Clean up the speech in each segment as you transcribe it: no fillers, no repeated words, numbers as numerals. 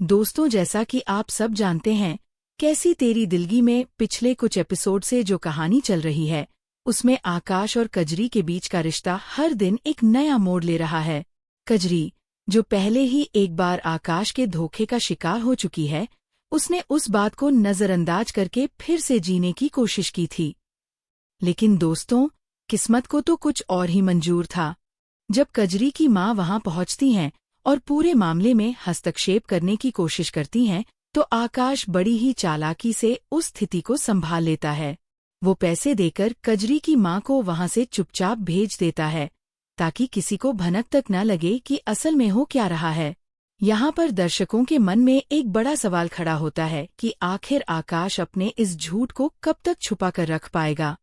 दोस्तों, जैसा कि आप सब जानते हैं, कैसी तेरी दिलगी में पिछले कुछ एपिसोड से जो कहानी चल रही है, उसमें आकाश और कजरी के बीच का रिश्ता हर दिन एक नया मोड़ ले रहा है। कजरी, जो पहले ही एक बार आकाश के धोखे का शिकार हो चुकी है, उसने उस बात को नजरअंदाज करके फिर से जीने की कोशिश की थी। लेकिन दोस्तों, किस्मत को तो कुछ और ही मंजूर था। जब कजरी की माँ वहां पहुंचती हैं और पूरे मामले में हस्तक्षेप करने की कोशिश करती हैं, तो आकाश बड़ी ही चालाकी से उस स्थिति को संभाल लेता है। वो पैसे देकर कजरी की माँ को वहां से चुपचाप भेज देता है, ताकि किसी को भनक तक न लगे कि असल में हो क्या रहा है। यहाँ पर दर्शकों के मन में एक बड़ा सवाल खड़ा होता है कि आखिर आकाश अपने इस झूठ को कब तक छुपा कर रख पाएगा।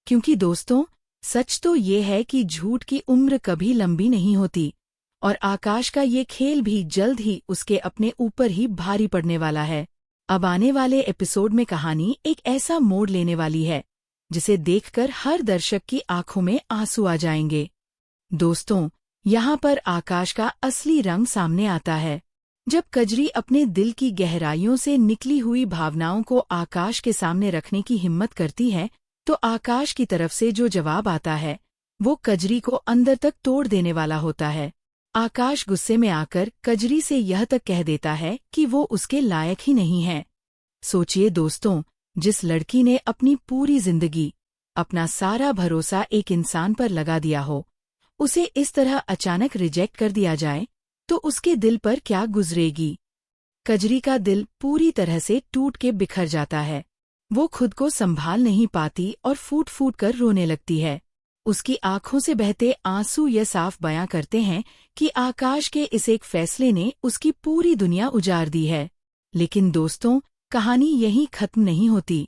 क्योंकि दोस्तों, सच तो ये है कि झूठ की उम्र कभी लंबी नहीं होती, और आकाश का ये खेल भी जल्द ही उसके अपने ऊपर ही भारी पड़ने वाला है। अब आने वाले एपिसोड में कहानी एक ऐसा मोड़ लेने वाली है, जिसे देखकर हर दर्शक की आंखों में आंसू आ जाएंगे। दोस्तों, यहाँ पर आकाश का असली रंग सामने आता है। जब कजरी अपने दिल की गहराइयों से निकली हुई भावनाओं को आकाश के सामने रखने की हिम्मत करती है, तो आकाश की तरफ से जो जवाब आता है, वो कजरी को अंदर तक तोड़ देने वाला होता है। आकाश गुस्से में आकर कजरी से यह तक कह देता है कि वो उसके लायक ही नहीं है। सोचिए दोस्तों, जिस लड़की ने अपनी पूरी जिंदगी, अपना सारा भरोसा एक इंसान पर लगा दिया हो, उसे इस तरह अचानक रिजेक्ट कर दिया जाए, तो उसके दिल पर क्या गुजरेगी। कजरी का दिल पूरी तरह से टूट के बिखर जाता है। वो खुद को संभाल नहीं पाती और फूट फूट कर रोने लगती है। उसकी आंखों से बहते आंसू ये साफ बयां करते हैं कि आकाश के इस एक फैसले ने उसकी पूरी दुनिया उजाड़ दी है। लेकिन दोस्तों, कहानी यहीं खत्म नहीं होती।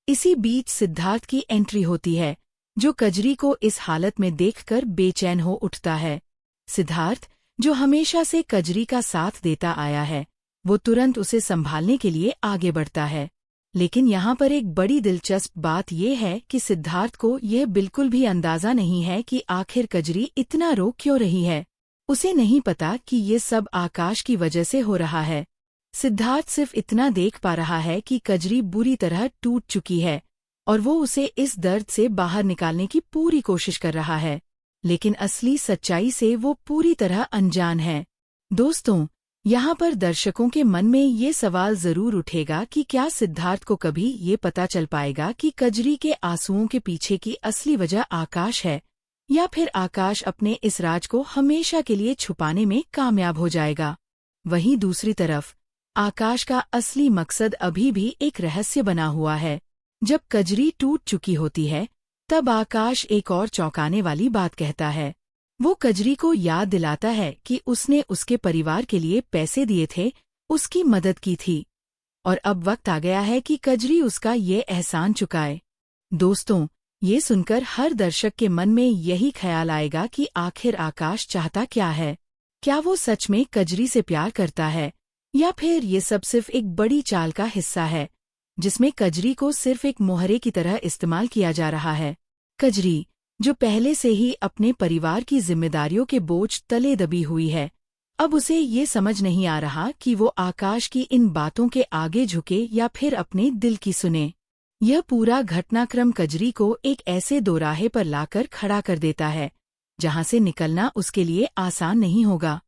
इसी बीच सिद्धार्थ की एंट्री होती है, जो कजरी को इस हालत में देखकर बेचैन हो उठता है। सिद्धार्थ, जो हमेशा से कजरी का साथ देता आया है, वो तुरंत उसे संभालने के लिए आगे बढ़ता है। लेकिन यहाँ पर एक बड़ी दिलचस्प बात यह है कि सिद्धार्थ को यह बिल्कुल भी अंदाजा नहीं है कि आखिर कजरी इतना रो क्यों रही है। उसे नहीं पता कि ये सब आकाश की वजह से हो रहा है। सिद्धार्थ सिर्फ इतना देख पा रहा है कि कजरी बुरी तरह टूट चुकी है, और वो उसे इस दर्द से बाहर निकालने की पूरी कोशिश कर रहा है। लेकिन असली सच्चाई से वो पूरी तरह अनजान है। दोस्तों, यहाँ पर दर्शकों के मन में ये सवाल जरूर उठेगा कि क्या सिद्धार्थ को कभी ये पता चल पाएगा कि कजरी के आंसुओं के पीछे की असली वजह आकाश है, या फिर आकाश अपने इस राज को हमेशा के लिए छुपाने में कामयाब हो जाएगा। वहीं दूसरी तरफ, आकाश का असली मकसद अभी भी एक रहस्य बना हुआ है। जब कजरी टूट चुकी होती है, तब आकाश एक और चौंकाने वाली बात कहता है। वो कजरी को याद दिलाता है कि उसने उसके परिवार के लिए पैसे दिए थे, उसकी मदद की थी, और अब वक्त आ गया है कि कजरी उसका ये एहसान चुकाए। दोस्तों, ये सुनकर हर दर्शक के मन में यही ख्याल आएगा कि आखिर आकाश चाहता क्या है। क्या वो सच में कजरी से प्यार करता है, या फिर ये सब सिर्फ एक बड़ी चाल का हिस्सा है, जिसमें कजरी को सिर्फ एक मोहरे की तरह इस्तेमाल किया जा रहा है। कजरी, जो पहले से ही अपने परिवार की जिम्मेदारियों के बोझ तले दबी हुई है, अब उसे ये समझ नहीं आ रहा कि वो आकाश की इन बातों के आगे झुके या फिर अपने दिल की सुने। यह पूरा घटनाक्रम कजरी को एक ऐसे दोराहे पर लाकर खड़ा कर देता है, जहां से निकलना उसके लिए आसान नहीं होगा।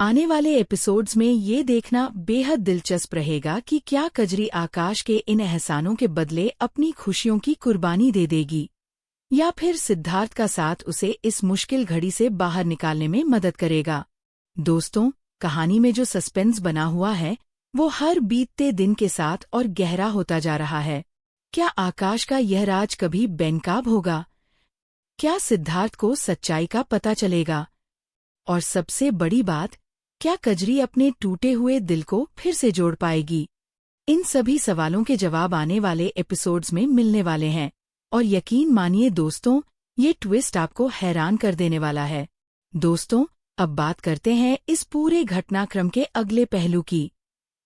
आने वाले एपिसोड्स में ये देखना बेहद दिलचस्प रहेगा कि क्या कजरी आकाश के इन एहसानों के बदले अपनी खुशियों की कुर्बानी दे देगी, या फिर सिद्धार्थ का साथ उसे इस मुश्किल घड़ी से बाहर निकालने में मदद करेगा। दोस्तों, कहानी में जो सस्पेंस बना हुआ है, वो हर बीतते दिन के साथ और गहरा होता जा रहा है। क्या आकाश का यह राज कभी बेनकाब होगा? क्या सिद्धार्थ को सच्चाई का पता चलेगा? और सबसे बड़ी बात, क्या कजरी अपने टूटे हुए दिल को फिर से जोड़ पाएगी? इन सभी सवालों के जवाब आने वाले एपिसोड्स में मिलने वाले हैं, और यकीन मानिए दोस्तों, ये ट्विस्ट आपको हैरान कर देने वाला है। दोस्तों, अब बात करते हैं इस पूरे घटनाक्रम के अगले पहलू की,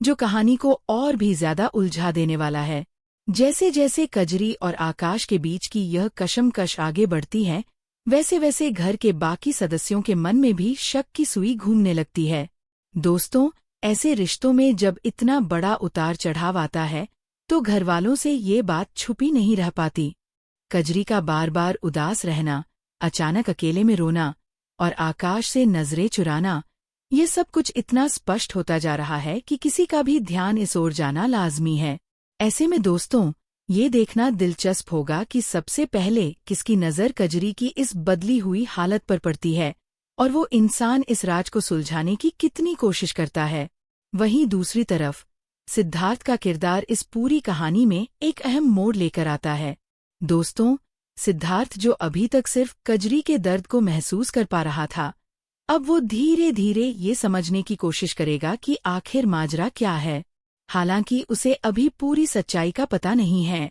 जो कहानी को और भी ज्यादा उलझा देने वाला है। जैसे जैसे कजरी और आकाश के बीच की यह कशमकश आगे बढ़ती है, वैसे वैसे घर के बाकी सदस्यों के मन में भी शक की सुई घूमने लगती है। दोस्तों, ऐसे रिश्तों में जब इतना बड़ा उतार चढ़ाव आता है तो घरवालों से ये बात छुपी नहीं रह पाती। कजरी का बार बार उदास रहना, अचानक अकेले में रोना और आकाश से नजरें चुराना, ये सब कुछ इतना स्पष्ट होता जा रहा है कि किसी का भी ध्यान इस ओर जाना लाजमी है। ऐसे में दोस्तों, ये देखना दिलचस्प होगा कि सबसे पहले किसकी नज़र कजरी की इस बदली हुई हालत पर पड़ती है और वो इंसान इस राज को सुलझाने की कितनी कोशिश करता है। वहीं दूसरी तरफ सिद्धार्थ का किरदार इस पूरी कहानी में एक अहम मोड़ लेकर आता है। दोस्तों, सिद्धार्थ जो अभी तक सिर्फ कजरी के दर्द को महसूस कर पा रहा था, अब वो धीरे धीरे ये समझने की कोशिश करेगा कि आखिर माजरा क्या है। हालांकि उसे अभी पूरी सच्चाई का पता नहीं है,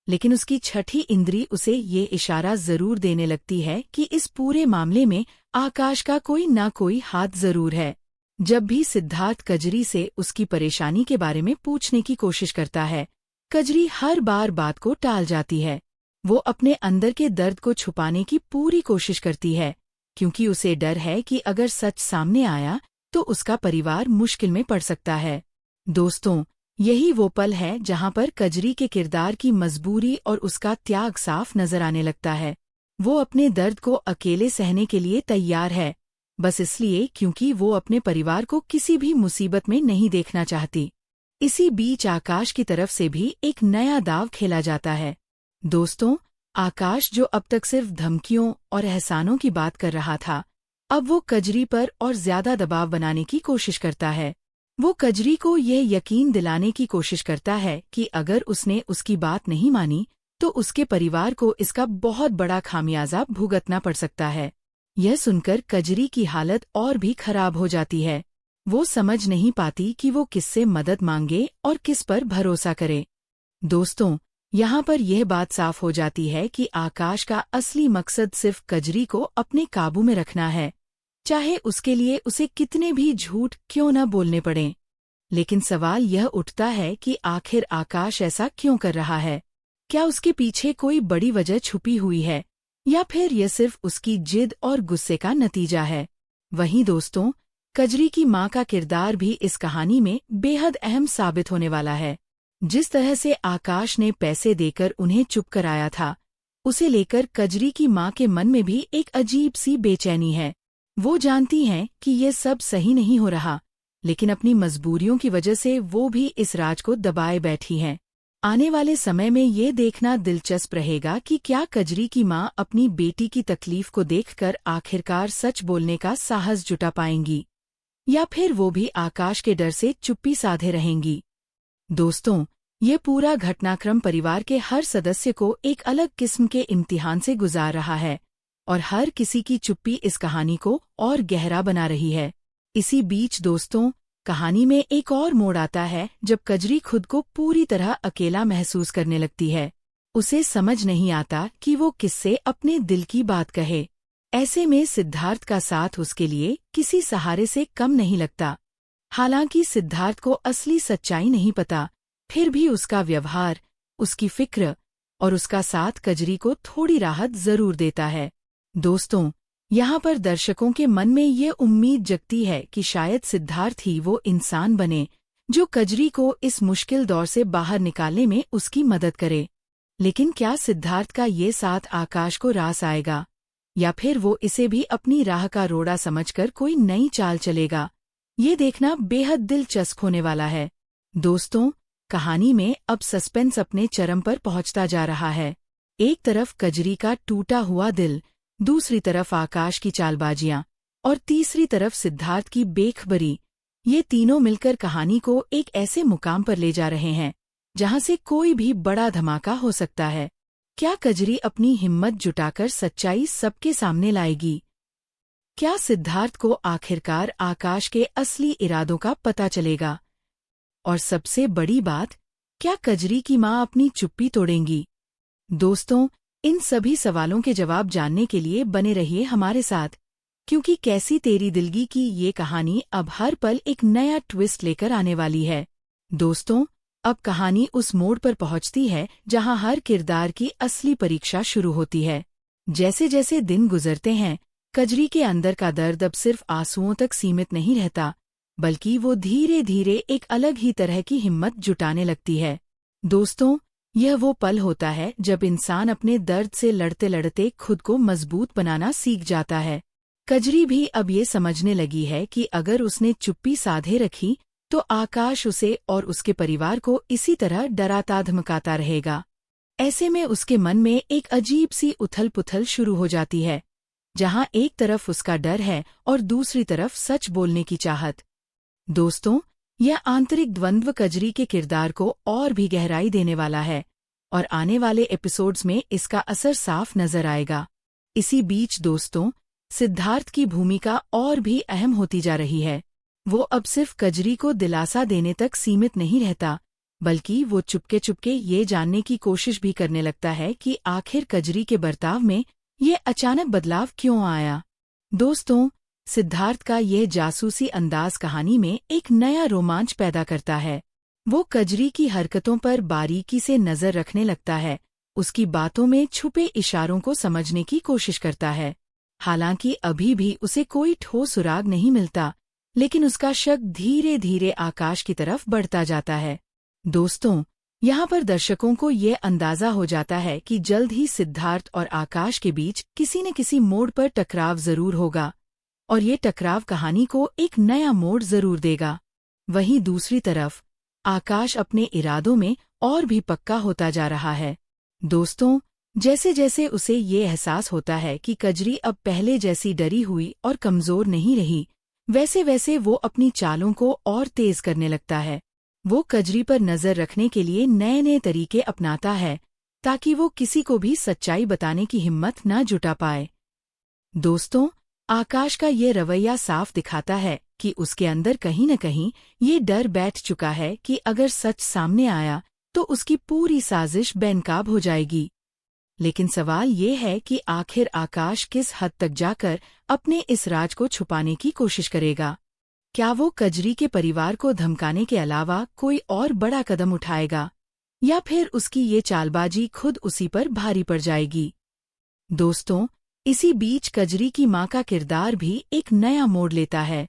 लेकिन उसकी छठी इंद्री उसे ये इशारा जरूर देने लगती है कि इस पूरे मामले में आकाश का कोई ना कोई हाथ जरूर है। जब भी सिद्धार्थ कजरी से उसकी परेशानी के बारे में पूछने की कोशिश करता है, कजरी हर बार बात को टाल जाती है। वो अपने अंदर के दर्द को छुपाने की पूरी कोशिश करती है, क्योंकि उसे डर है कि अगर सच सामने आया तो उसका परिवार मुश्किल में पड़ सकता है। दोस्तों, यही वो पल है जहां पर कजरी के किरदार की मजबूरी और उसका त्याग साफ नजर आने लगता है। वो अपने दर्द को अकेले सहने के लिए तैयार है, बस इसलिए क्योंकि वो अपने परिवार को किसी भी मुसीबत में नहीं देखना चाहती। इसी बीच आकाश की तरफ से भी एक नया दाव खेला जाता है। दोस्तों, आकाश जो अब तक सिर्फ धमकियों और एहसानों की बात कर रहा था, अब वो कजरी पर और ज्यादा दबाव बनाने की कोशिश करता है। वो कजरी को यह यकीन दिलाने की कोशिश करता है कि अगर उसने उसकी बात नहीं मानी तो उसके परिवार को इसका बहुत बड़ा खामियाजा भुगतना पड़ सकता है। यह सुनकर कजरी की हालत और भी खराब हो जाती है। वो समझ नहीं पाती कि वो किससे मदद मांगे और किस पर भरोसा करे। दोस्तों, यहाँ पर यह बात साफ हो जाती है कि आकाश का असली मकसद सिर्फ कजरी को अपने काबू में रखना है, चाहे उसके लिए उसे कितने भी झूठ क्यों न बोलने पड़ें। लेकिन सवाल यह उठता है कि आखिर आकाश ऐसा क्यों कर रहा है? क्या उसके पीछे कोई बड़ी वजह छुपी हुई है, या फिर यह सिर्फ उसकी जिद और गुस्से का नतीजा है? वहीं दोस्तों, कजरी की माँ का किरदार भी इस कहानी में बेहद अहम साबित होने वाला है। जिस तरह से आकाश ने पैसे देकर उन्हें चुप कराया था, उसे लेकर कजरी की माँ के मन में भी एक अजीब सी बेचैनी है। वो जानती हैं कि ये सब सही नहीं हो रहा, लेकिन अपनी मजबूरियों की वजह से वो भी इस राज को दबाए बैठी हैं। आने वाले समय में ये देखना दिलचस्प रहेगा कि क्या कजरी की माँ अपनी बेटी की तकलीफ को देखकर आखिरकार सच बोलने का साहस जुटा पाएंगी, या फिर वो भी आकाश के डर से चुप्पी साधे रहेंगी। दोस्तों, ये पूरा घटनाक्रम परिवार के हर सदस्य को एक अलग किस्म के इम्तिहान से गुजार रहा है और हर किसी की चुप्पी इस कहानी को और गहरा बना रही है। इसी बीच दोस्तों, कहानी में एक और मोड़ आता है जब कजरी खुद को पूरी तरह अकेला महसूस करने लगती है। उसे समझ नहीं आता कि वो किससे अपने दिल की बात कहे। ऐसे में सिद्धार्थ का साथ उसके लिए किसी सहारे से कम नहीं लगता। हालांकि सिद्धार्थ को असली सच्चाई नहीं पता, फिर भी उसका व्यवहार, उसकी फिक्र और उसका साथ कजरी को थोड़ी राहत जरूर देता है। दोस्तों, यहाँ पर दर्शकों के मन में ये उम्मीद जगती है कि शायद सिद्धार्थ ही वो इंसान बने जो कजरी को इस मुश्किल दौर से बाहर निकालने में उसकी मदद करे। लेकिन क्या सिद्धार्थ का ये साथ आकाश को रास आएगा, या फिर वो इसे भी अपनी राह का रोड़ा समझकर कोई नई चाल चलेगा? ये देखना बेहद दिलचस्प होने वाला है। दोस्तों, कहानी में अब सस्पेंस अपने चरम पर पहुंचता जा रहा है। एक तरफ कजरी का टूटा हुआ दिल, दूसरी तरफ आकाश की चालबाजियां और तीसरी तरफ सिद्धार्थ की बेखबरी, ये तीनों मिलकर कहानी को एक ऐसे मुकाम पर ले जा रहे हैं जहां से कोई भी बड़ा धमाका हो सकता है। क्या कजरी अपनी हिम्मत जुटाकर सच्चाई सबके सामने लाएगी? क्या सिद्धार्थ को आखिरकार आकाश के असली इरादों का पता चलेगा? और सबसे बड़ी बात, क्या कजरी की माँ अपनी चुप्पी तोड़ेंगी? दोस्तों, इन सभी सवालों के जवाब जानने के लिए बने रहिए हमारे साथ, क्योंकि कैसी तेरी दिलगी की ये कहानी अब हर पल एक नया ट्विस्ट लेकर आने वाली है। दोस्तों, अब कहानी उस मोड़ पर पहुंचती है जहां हर किरदार की असली परीक्षा शुरू होती है। जैसे जैसे दिन गुजरते हैं, कजरी के अंदर का दर्द अब सिर्फ आंसुओं तक सीमित नहीं रहता, बल्कि वो धीरे धीरे एक अलग ही तरह की हिम्मत जुटाने लगती है। दोस्तों, यह वो पल होता है जब इंसान अपने दर्द से लड़ते लड़ते खुद को मजबूत बनाना सीख जाता है। कजरी भी अब ये समझने लगी है कि अगर उसने चुप्पी साधे रखी तो आकाश उसे और उसके परिवार को इसी तरह डराता धमकाता रहेगा। ऐसे में उसके मन में एक अजीब सी उथल पुथल शुरू हो जाती है, जहां एक तरफ उसका डर है और दूसरी तरफ सच बोलने की चाहत। दोस्तों, यह आंतरिक द्वंद्व कजरी के किरदार को और भी गहराई देने वाला है और आने वाले एपिसोड्स में इसका असर साफ नजर आएगा। इसी बीच दोस्तों, सिद्धार्थ की भूमिका और भी अहम होती जा रही है। वो अब सिर्फ कजरी को दिलासा देने तक सीमित नहीं रहता, बल्कि वो चुपके चुपके ये जानने की कोशिश भी करने लगता है कि आखिर कजरी के बर्ताव में ये अचानक बदलाव क्यों आया। दोस्तों, सिद्धार्थ का यह जासूसी अंदाज कहानी में एक नया रोमांच पैदा करता है। वो कजरी की हरकतों पर बारीकी से नजर रखने लगता है, उसकी बातों में छुपे इशारों को समझने की कोशिश करता है। हालांकि अभी भी उसे कोई ठोस सुराग नहीं मिलता, लेकिन उसका शक धीरे धीरे आकाश की तरफ बढ़ता जाता है। दोस्तों, यहाँ पर दर्शकों को ये अंदाजा हो जाता है कि जल्द ही सिद्धार्थ और आकाश के बीच किसी न किसी मोड़ पर टकराव जरूर होगा और ये टकराव कहानी को एक नया मोड़ जरूर देगा। वहीं दूसरी तरफ आकाश अपने इरादों में और भी पक्का होता जा रहा है। दोस्तों, जैसे जैसे उसे ये एहसास होता है कि कजरी अब पहले जैसी डरी हुई और कमजोर नहीं रही, वैसे वैसे वो अपनी चालों को और तेज करने लगता है। वो कजरी पर नजर रखने के लिए नए नए तरीके अपनाता है ताकि वो किसी को भी सच्चाई बताने की हिम्मत न जुटा पाए। दोस्तों, आकाश का ये रवैया साफ दिखाता है कि उसके अंदर कहीं न कहीं ये डर बैठ चुका है कि अगर सच सामने आया तो उसकी पूरी साजिश बेनकाब हो जाएगी। लेकिन सवाल ये है कि आखिर आकाश किस हद तक जाकर अपने इस राज को छुपाने की कोशिश करेगा। क्या वो कजरी के परिवार को धमकाने के अलावा कोई और बड़ा कदम उठाएगा, या फिर उसकी ये चालबाजी खुद उसी पर भारी पड़ जाएगी। दोस्तों, इसी बीच कजरी की मां का किरदार भी एक नया मोड़ लेता है।